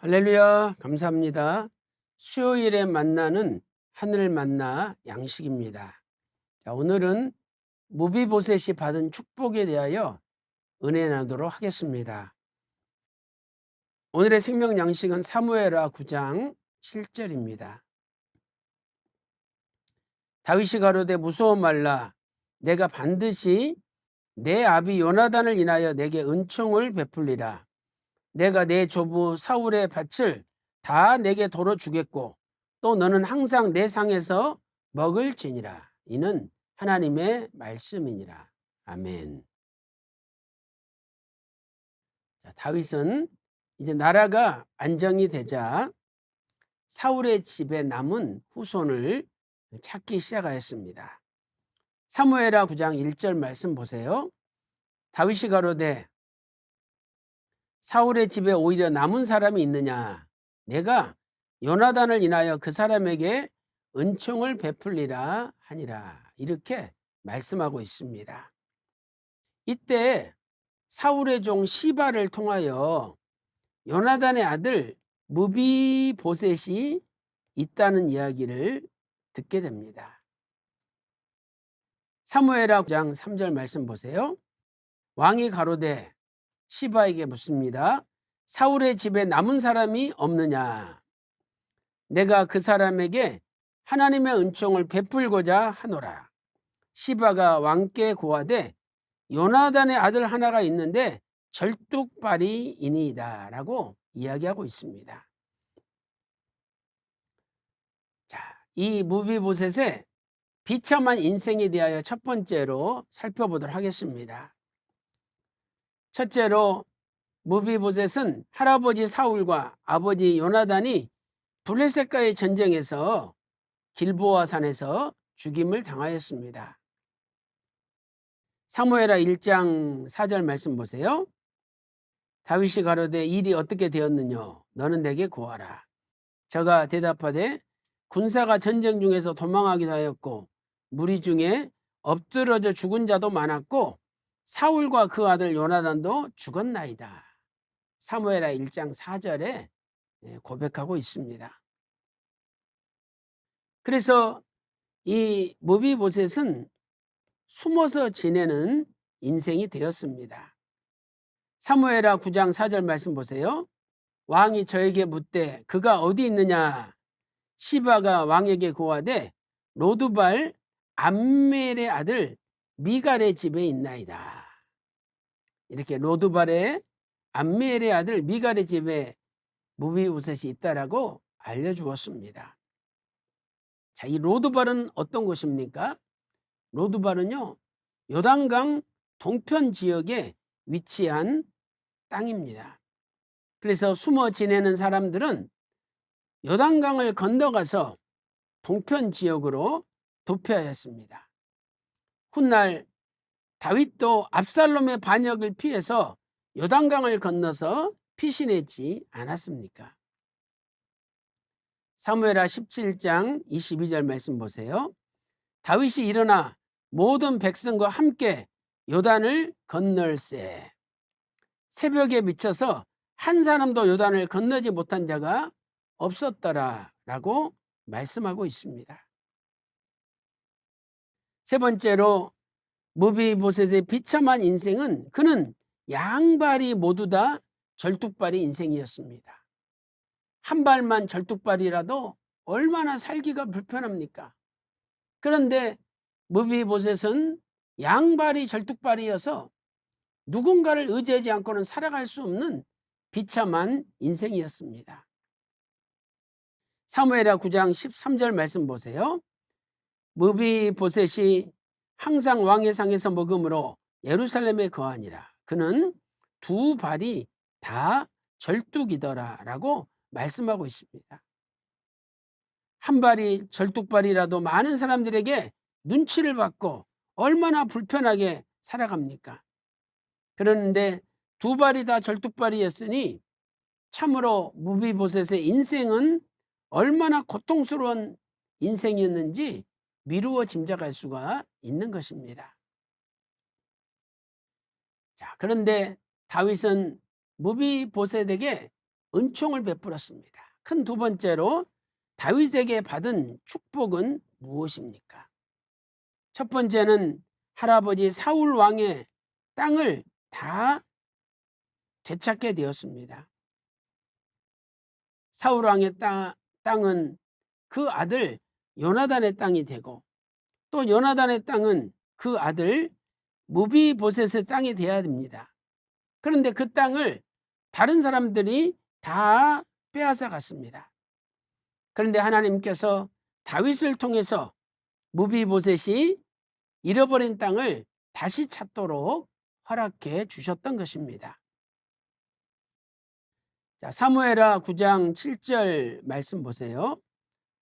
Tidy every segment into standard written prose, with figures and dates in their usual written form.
할렐루야, 감사합니다. 수요일에 만나는 하늘 만나 양식입니다. 자, 오늘은 무비보셋이 받은 축복에 대하여 은혜 나누도록 하겠습니다. 오늘의 생명 양식은 사무엘하 9장 7절입니다. 다윗이 가로되 무서워 말라. 내가 반드시 내 아비 요나단을 인하여 내게 은총을 베풀리라. 내가 내 조부 사울의 밭을 다 내게 도로 주겠고 또 너는 항상 내 상에서 먹을지니라. 이는 하나님의 말씀이니라. 아멘. 자, 다윗은 이제 나라가 안정이 되자 사울의 집에 남은 후손을 찾기 시작하였습니다. 사무엘하 9장 1절 말씀 보세요. 다윗이 가로되 사울의 집에 오히려 남은 사람이 있느냐? 내가 요나단을 인하여 그 사람에게 은총을 베풀리라 하니라. 이렇게 말씀하고 있습니다. 이때 사울의 종 시바를 통하여 요나단의 아들 무비보셋이 있다는 이야기를 듣게 됩니다. 사무엘하 9장 3절 말씀 보세요. 왕이 가로되 시바에게 묻습니다. 사울의 집에 남은 사람이 없느냐? 내가 그 사람에게 하나님의 은총을 베풀고자 하노라. 시바가 왕께 고하되 요나단의 아들 하나가 있는데 절뚝발이이니이다 라고 이야기하고 있습니다. 자, 이 무비보셋의 비참한 인생에 대하여 첫 번째로 살펴보도록 하겠습니다. 첫째로 무비보셋은 할아버지 사울과 아버지 요나단이 블레셋과의 전쟁에서 길보아 산에서 죽임을 당하였습니다. 사무엘하 1장 4절 말씀 보세요. 다윗이 가로되 일이 어떻게 되었느냐? 너는 내게 고하라. 저가 대답하되 군사가 전쟁 중에서 도망하기도 하였고 무리 중에 엎드러져 죽은 자도 많았고 사울과 그 아들 요나단도 죽었나이다. 사무엘하 1장 4절에 고백하고 있습니다. 그래서 이 무비보셋은 숨어서 지내는 인생이 되었습니다. 사무엘하 9장 4절 말씀 보세요. 왕이 저에게 묻되 그가 어디 있느냐? 시바가 왕에게 고하되 로두발 암멜의 아들 미갈의 집에 있나이다. 이렇게 로두발의 암멜의 아들 미갈의 집에 무비보셋이 있다라고 알려주었습니다. 자, 이 로두발은 어떤 곳입니까? 로두발은요, 요단강 동편 지역에 위치한 땅입니다. 그래서 숨어 지내는 사람들은 요단강을 건너가서 동편 지역으로 도피하였습니다. 훗날 다윗도 압살롬의 반역을 피해서 요단강을 건너서 피신했지 않았습니까? 사무엘하 17장 22절 말씀 보세요. 다윗이 일어나 모든 백성과 함께 요단을 건널세. 새벽에 미쳐서 한 사람도 요단을 건너지 못한 자가 없었더라라고 말씀하고 있습니다. 세 번째로 무비보셋의 비참한 인생은 그는 양발이 모두 다 절뚝발이 인생이었습니다. 한 발만 절뚝발이라도 얼마나 살기가 불편합니까? 그런데 무비보셋은 양발이 절뚝발이어서 누군가를 의지하지 않고는 살아갈 수 없는 비참한 인생이었습니다. 사무엘하 9장 13절 말씀 보세요. 무비보셋이 항상 왕의 상에서 먹음으로 예루살렘에 거하니라. 그는 두 발이 다 절뚝이더라 라고 말씀하고 있습니다. 한 발이 절뚝발이라도 많은 사람들에게 눈치를 받고 얼마나 불편하게 살아갑니까? 그런데 두 발이 다 절뚝발이었으니 참으로 무비보셋의 인생은 얼마나 고통스러운 인생이었는지 미루어 짐작할 수가 있는 것입니다. 자, 그런데 다윗은 무비보셋에게 은총을 베풀었습니다. 큰 두 번째로 다윗에게 받은 축복은 무엇입니까? 첫 번째는 할아버지 사울 왕의 땅을 다 되찾게 되었습니다. 사울 왕의 땅은 그 아들 요나단의 땅이 되고, 또 요나단의 땅은 그 아들 무비보셋의 땅이 되어야 됩니다. 그런데 그 땅을 다른 사람들이 다 빼앗아 갔습니다. 그런데 하나님께서 다윗을 통해서 무비보셋이 잃어버린 땅을 다시 찾도록 허락해 주셨던 것입니다. 자, 사무엘하 9장 7절 말씀 보세요.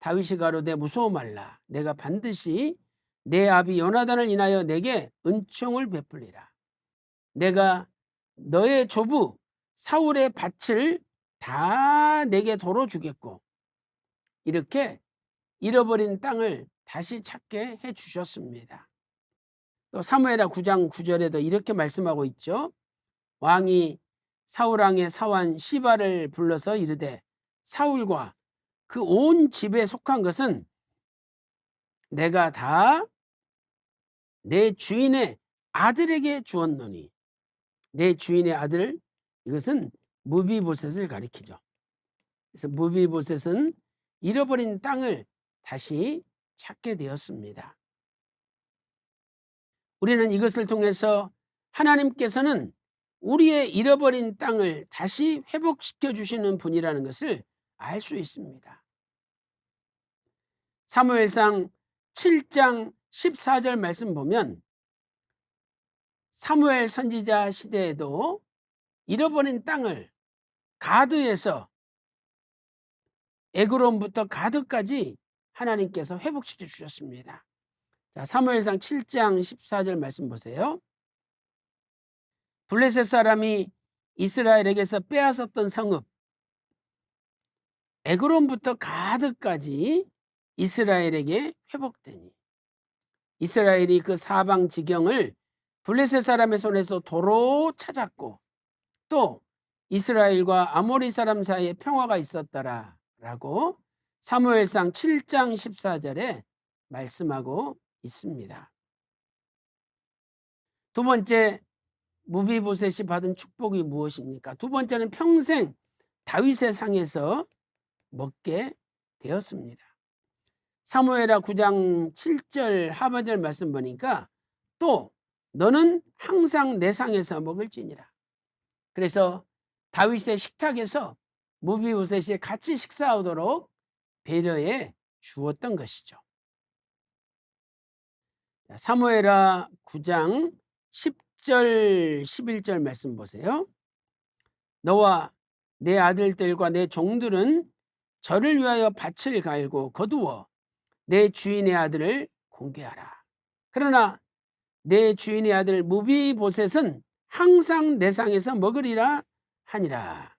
다윗이 가로되 무서워 말라. 내가 반드시 내 아비 요나단을 인하여 내게 은총을 베풀리라. 내가 너의 조부 사울의 밭을 다 내게 도로 주겠고, 이렇게 잃어버린 땅을 다시 찾게 해 주셨습니다. 또 사무엘하 9장 9절에도 이렇게 말씀하고 있죠. 왕이 사울 왕의 사환 시바를 불러서 이르되 사울과 그 온 집에 속한 것은 내가 다 내 주인의 아들에게 주었노니. 내 주인의 아들, 이것은 무비보셋을 가리키죠. 그래서 무비보셋은 잃어버린 땅을 다시 찾게 되었습니다. 우리는 이것을 통해서 하나님께서는 우리의 잃어버린 땅을 다시 회복시켜 주시는 분이라는 것을 알 수 있습니다. 사무엘상 7장 14절 말씀 보면 사무엘 선지자 시대에도 잃어버린 땅을 가드에서 에그론부터 가드까지 하나님께서 회복시켜 주셨습니다. 자, 사무엘상 7장 14절 말씀 보세요. 블레셋 사람이 이스라엘에게서 빼앗았던 성읍 에그론부터 가드까지 이스라엘에게 회복되니, 이스라엘이 그 사방 지경을 블레셋 사람의 손에서 도로 찾았고, 또 이스라엘과 아모리 사람 사이에 평화가 있었더라 라고 사무엘상 7장 14절에 말씀하고 있습니다. 두 번째, 무비보셋이 받은 축복이 무엇입니까? 두 번째는 평생 다윗의 상에서 먹게 되었습니다. 사무엘하 9장 7절 하반절 말씀 보니까 또 너는 항상 내 상에서 먹을지니라. 그래서 다윗의 식탁에서 무비보셋이 같이 식사하도록 배려해 주었던 것이죠. 사무엘하 9장 10절 11절 말씀 보세요. 너와 내 아들들과 내 종들은 저를 위하여 밭을 갈고 거두어 내 주인의 아들을 공개하라. 그러나 내 주인의 아들 무비보셋은 항상 내 상에서 먹으리라 하니라.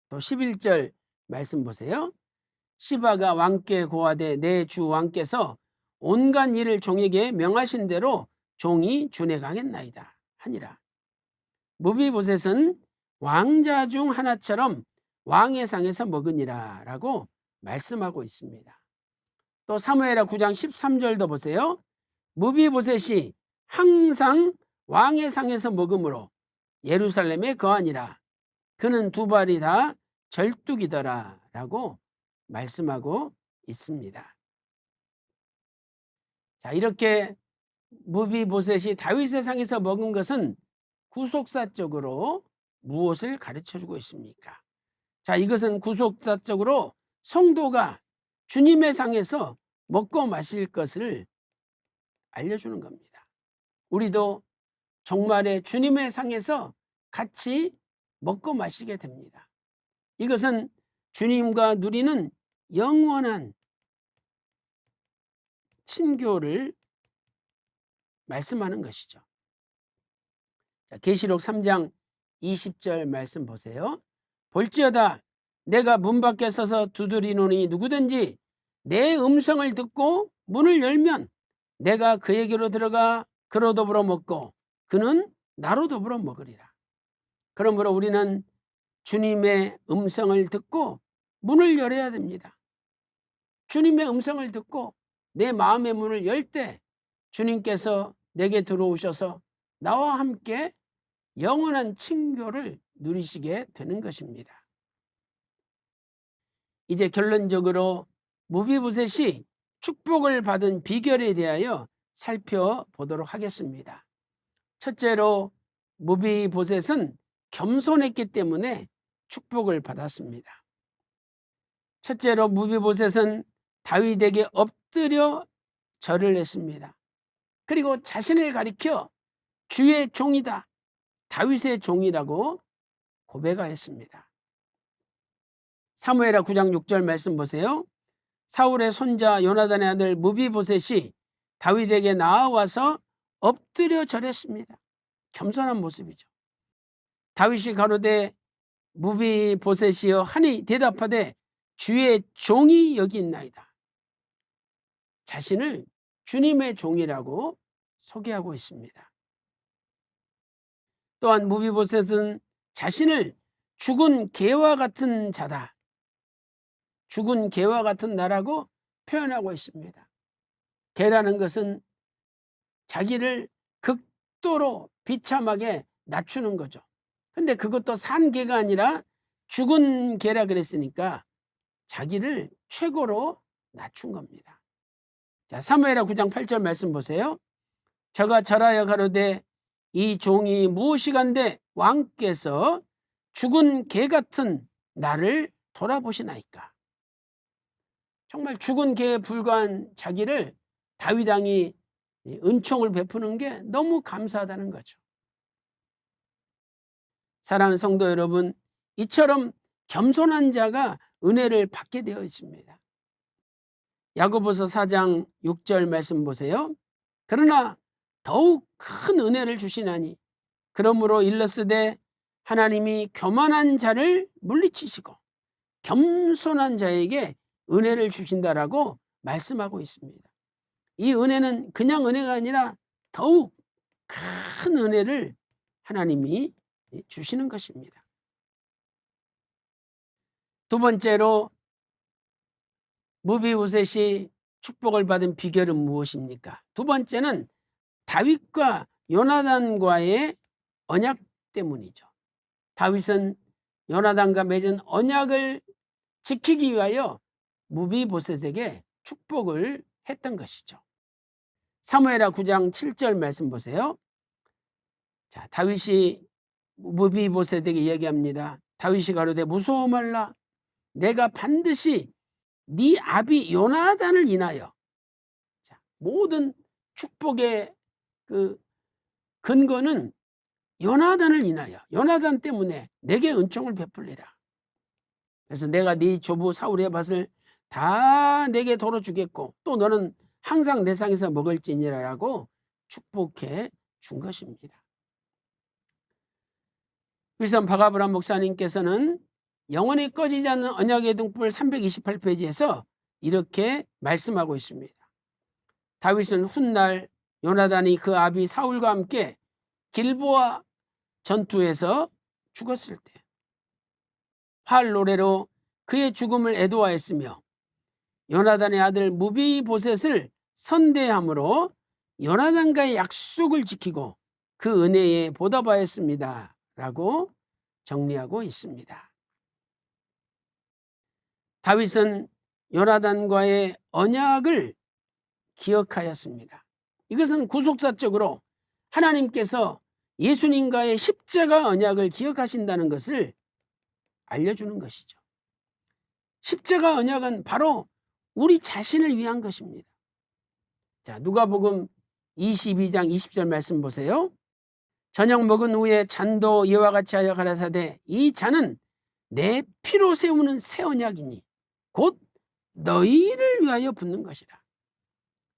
또 11절 말씀 보세요. 시바가 왕께 고하되 내 주 왕께서 온갖 일을 종에게 명하신 대로 종이 준행하겠나이다 하니라. 무비보셋은 왕자 중 하나처럼 왕의 상에서 먹으니라 라고 말씀하고 있습니다. 또 사무엘하 9장 13절도 보세요. 무비보셋이 항상 왕의 상에서 먹으므로 예루살렘에 거하니라. 그는 두 발이 다 절뚝이더라 라고 말씀하고 있습니다. 자, 이렇게 무비보셋이 다윗의 상에서 먹은 것은 구속사적으로 무엇을 가르쳐주고 있습니까? 자, 이것은 구속사적으로 성도가 주님의 상에서 먹고 마실 것을 알려주는 겁니다. 우리도 종말에 주님의 상에서 같이 먹고 마시게 됩니다. 이것은 주님과 누리는 영원한 친교를 말씀하는 것이죠. 자, 계시록 3장 20절 말씀 보세요. 볼지어다 내가 문 밖에 서서 두드리노니 누구든지 내 음성을 듣고 문을 열면 내가 그에게로 들어가 그로 더불어 먹고 그는 나로 더불어 먹으리라. 그러므로 우리는 주님의 음성을 듣고 문을 열어야 됩니다. 주님의 음성을 듣고 내 마음의 문을 열 때 주님께서 내게 들어오셔서 나와 함께 영원한 친교를 누리시게 되는 것입니다. 이제 결론적으로 무비보셋이 축복을 받은 비결에 대하여 살펴보도록 하겠습니다. 첫째로 무비보셋은 겸손했기 때문에 축복을 받았습니다. 첫째로 무비보셋은 다윗에게 엎드려 절을 했습니다. 그리고 자신을 가리켜 주의 종이다, 다윗의 종이라고 고백하였습니다. 사무엘하 9장 6절 말씀 보세요. 사울의 손자 요나단의 아들 무비보셋이 다윗에게 나아와서 엎드려 절했습니다. 겸손한 모습이죠. 다윗이 가로되 무비보셋이여 하니 대답하되 주의 종이 여기 있나이다. 자신을 주님의 종이라고 소개하고 있습니다. 또한 무비보셋은 자신을 죽은 개와 같은 자다, 죽은 개와 같은 나라고 표현하고 있습니다. 개라는 것은 자기를 극도로 비참하게 낮추는 거죠. 근데 그것도 산 개가 아니라 죽은 개라 그랬으니까 자기를 최고로 낮춘 겁니다. 자, 사무엘하 9장 8절 말씀 보세요. 저가 절하여 가로되 이 종이 무엇이간데 왕께서 죽은 개 같은 나를 돌아보시나이까. 정말 죽은 개에 불과한 자기를 다윗 왕이 은총을 베푸는 게 너무 감사하다는 거죠. 사랑하는 성도 여러분, 이처럼 겸손한 자가 은혜를 받게 되어 있습니다. 야고보서 4장 6절 말씀 보세요. 그러나 더욱 큰 은혜를 주시나니 그러므로 일렀으되 하나님이 교만한 자를 물리치시고 겸손한 자에게 은혜를 주신다라고 말씀하고 있습니다. 이 은혜는 그냥 은혜가 아니라 더욱 큰 은혜를 하나님이 주시는 것입니다. 두 번째로 무비보셋이 축복을 받은 비결은 무엇입니까? 두 번째는 다윗과 요나단과의 언약 때문이죠. 다윗은 요나단과 맺은 언약을 지키기 위하여 무비보셋에게 축복을 했던 것이죠. 사무엘하 9장 7절 말씀 보세요. 자, 다윗이 무비보셋에게 이야기합니다. 다윗이 가로되 무서워 말라. 내가 반드시 네 아비 요나단을 인하여. 자, 모든 축복의 그 근거는 요나단을 인하여, 요나단 때문에 내게 은총을 베풀리라. 그래서 내가 네 조부 사울의 밭을 다 내게 도로 주겠고 또 너는 항상 내 상에서 먹을지니라라고 축복해 준 것입니다. 위선 박아브람 목사님께서는 영원히 꺼지지 않는 언약의 등불 328페이지에서 이렇게 말씀하고 있습니다. 다윗은 훗날 요나단이 그 아비 사울과 함께 길보아 전투에서 죽었을 때 활 노래로 그의 죽음을 애도하였으며 요나단의 아들 무비보셋을 선대함으로 요나단과의 약속을 지키고 그 은혜에 보답하였습니다 라고 정리하고 있습니다. 다윗은 요나단과의 언약을 기억하였습니다. 이것은 구속사적으로 하나님께서 예수님과의 십자가 언약을 기억하신다는 것을 알려주는 것이죠. 십자가 언약은 바로 우리 자신을 위한 것입니다. 자, 누가복음 22장 20절 말씀 보세요. 저녁 먹은 후에 잔도 이와 같이 하여 가라사대 이 잔은 내 피로 세우는 새 언약이니 곧 너희를 위하여 붓는 것이라.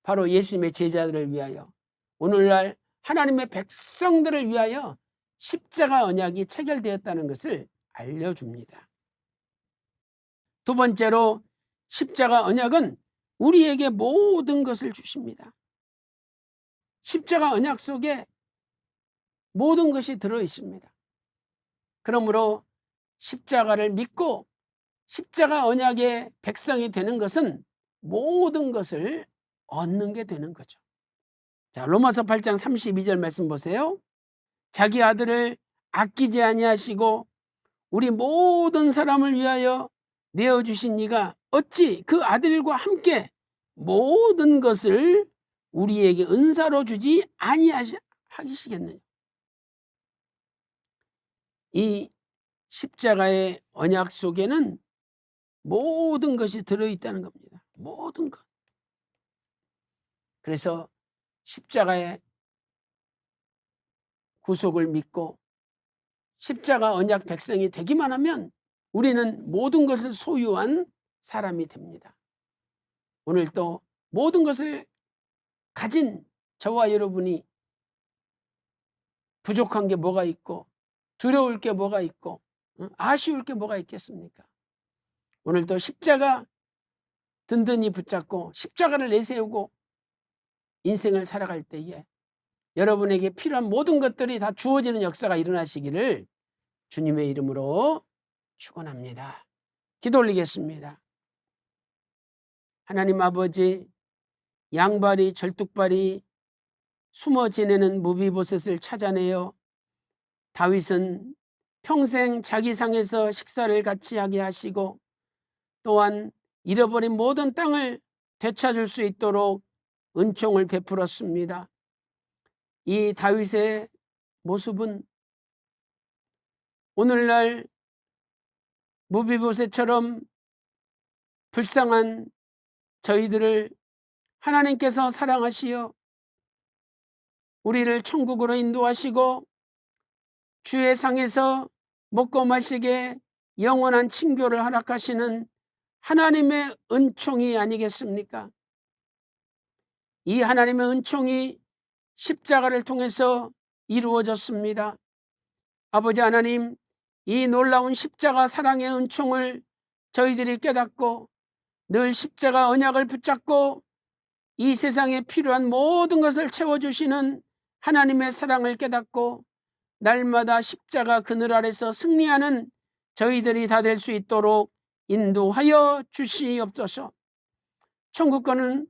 바로 예수님의 제자들을 위하여, 오늘날 하나님의 백성들을 위하여 십자가 언약이 체결되었다는 것을 알려줍니다. 두 번째로 십자가 언약은 우리에게 모든 것을 주십니다. 십자가 언약 속에 모든 것이 들어 있습니다. 그러므로 십자가를 믿고 십자가 언약의 백성이 되는 것은 모든 것을 얻는 게 되는 거죠. 자, 로마서 8장 32절 말씀 보세요. 자기 아들을 아끼지 아니하시고 우리 모든 사람을 위하여 내어주신 이가 어찌 그 아들과 함께 모든 것을 우리에게 은사로 주지 아니하시겠느냐. 이 십자가의 언약 속에는 모든 것이 들어있다는 겁니다. 모든 것. 그래서 십자가의 구속을 믿고 십자가 언약 백성이 되기만 하면 우리는 모든 것을 소유한 사람이 됩니다. 오늘 또 모든 것을 가진 저와 여러분이 부족한 게 뭐가 있고 두려울 게 뭐가 있고 아쉬울 게 뭐가 있겠습니까? 오늘 또 십자가 든든히 붙잡고 십자가를 내세우고 인생을 살아갈 때에 여러분에게 필요한 모든 것들이 다 주어지는 역사가 일어나시기를 주님의 이름으로 축원합니다. 기도 올리겠습니다. 하나님 아버지, 양발이 절뚝발이 숨어 지내는 무비보셋을 찾아내어 다윗은 평생 자기 상에서 식사를 같이 하게 하시고 또한 잃어버린 모든 땅을 되찾을 수 있도록 은총을 베풀었습니다. 이 다윗의 모습은 오늘날 무비보셋처럼 불쌍한 저희들을 하나님께서 사랑하시어 우리를 천국으로 인도하시고 주의 상에서 먹고 마시게 영원한 친교를 허락하시는 하나님의 은총이 아니겠습니까? 이 하나님의 은총이 십자가를 통해서 이루어졌습니다. 아버지 하나님, 이 놀라운 십자가 사랑의 은총을 저희들이 깨닫고 늘 십자가 언약을 붙잡고 이 세상에 필요한 모든 것을 채워주시는 하나님의 사랑을 깨닫고 날마다 십자가 그늘 아래서 승리하는 저희들이 다 될 수 있도록 인도하여 주시옵소서. 천국 가는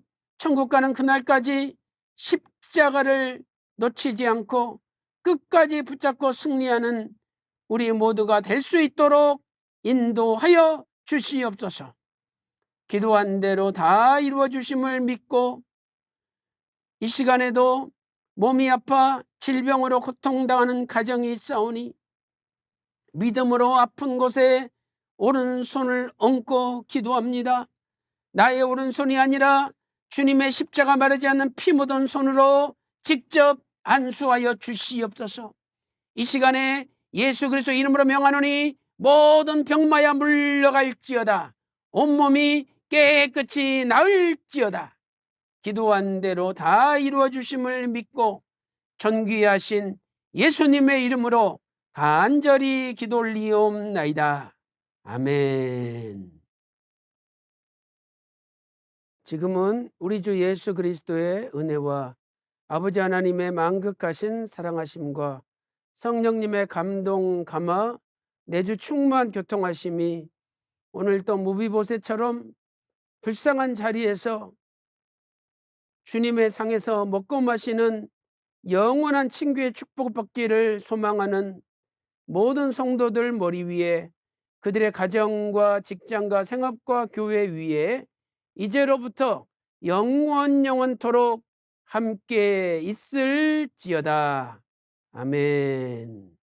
그날까지 십자가를 놓치지 않고 끝까지 붙잡고 승리하는 우리 모두가 될 수 있도록 인도하여 주시옵소서. 기도한 대로 다 이루어 주심을 믿고 이 시간에도 몸이 아파 질병으로 고통당하는 가정이 있사오니 믿음으로 아픈 곳에 오른손을 얹고 기도합니다. 나의 오른손이 아니라 주님의 십자가 마르지 않는 피 묻은 손으로 직접 안수하여 주시옵소서. 이 시간에 예수 그리스도 이름으로 명하노니 모든 병마야 물러갈지어다. 온몸이 깨끗이 나을지어다. 기도한 대로 다 이루어 주심을 믿고 존귀하신 예수님의 이름으로 간절히 기도 올리옵나이다. 아멘. 지금은 우리 주 예수 그리스도의 은혜와 아버지 하나님의 만극하신 사랑하심과 성령님의 감동 감화 내주 충만 교통하심이 오늘 또 무비보셋처럼 불쌍한 자리에서 주님의 상에서 먹고 마시는 영원한 친구의 축복받기를 소망하는 모든 성도들 머리 위에 그들의 가정과 직장과 생업과 교회 위에 이제로부터 영원토록 함께 있을지어다. 아멘.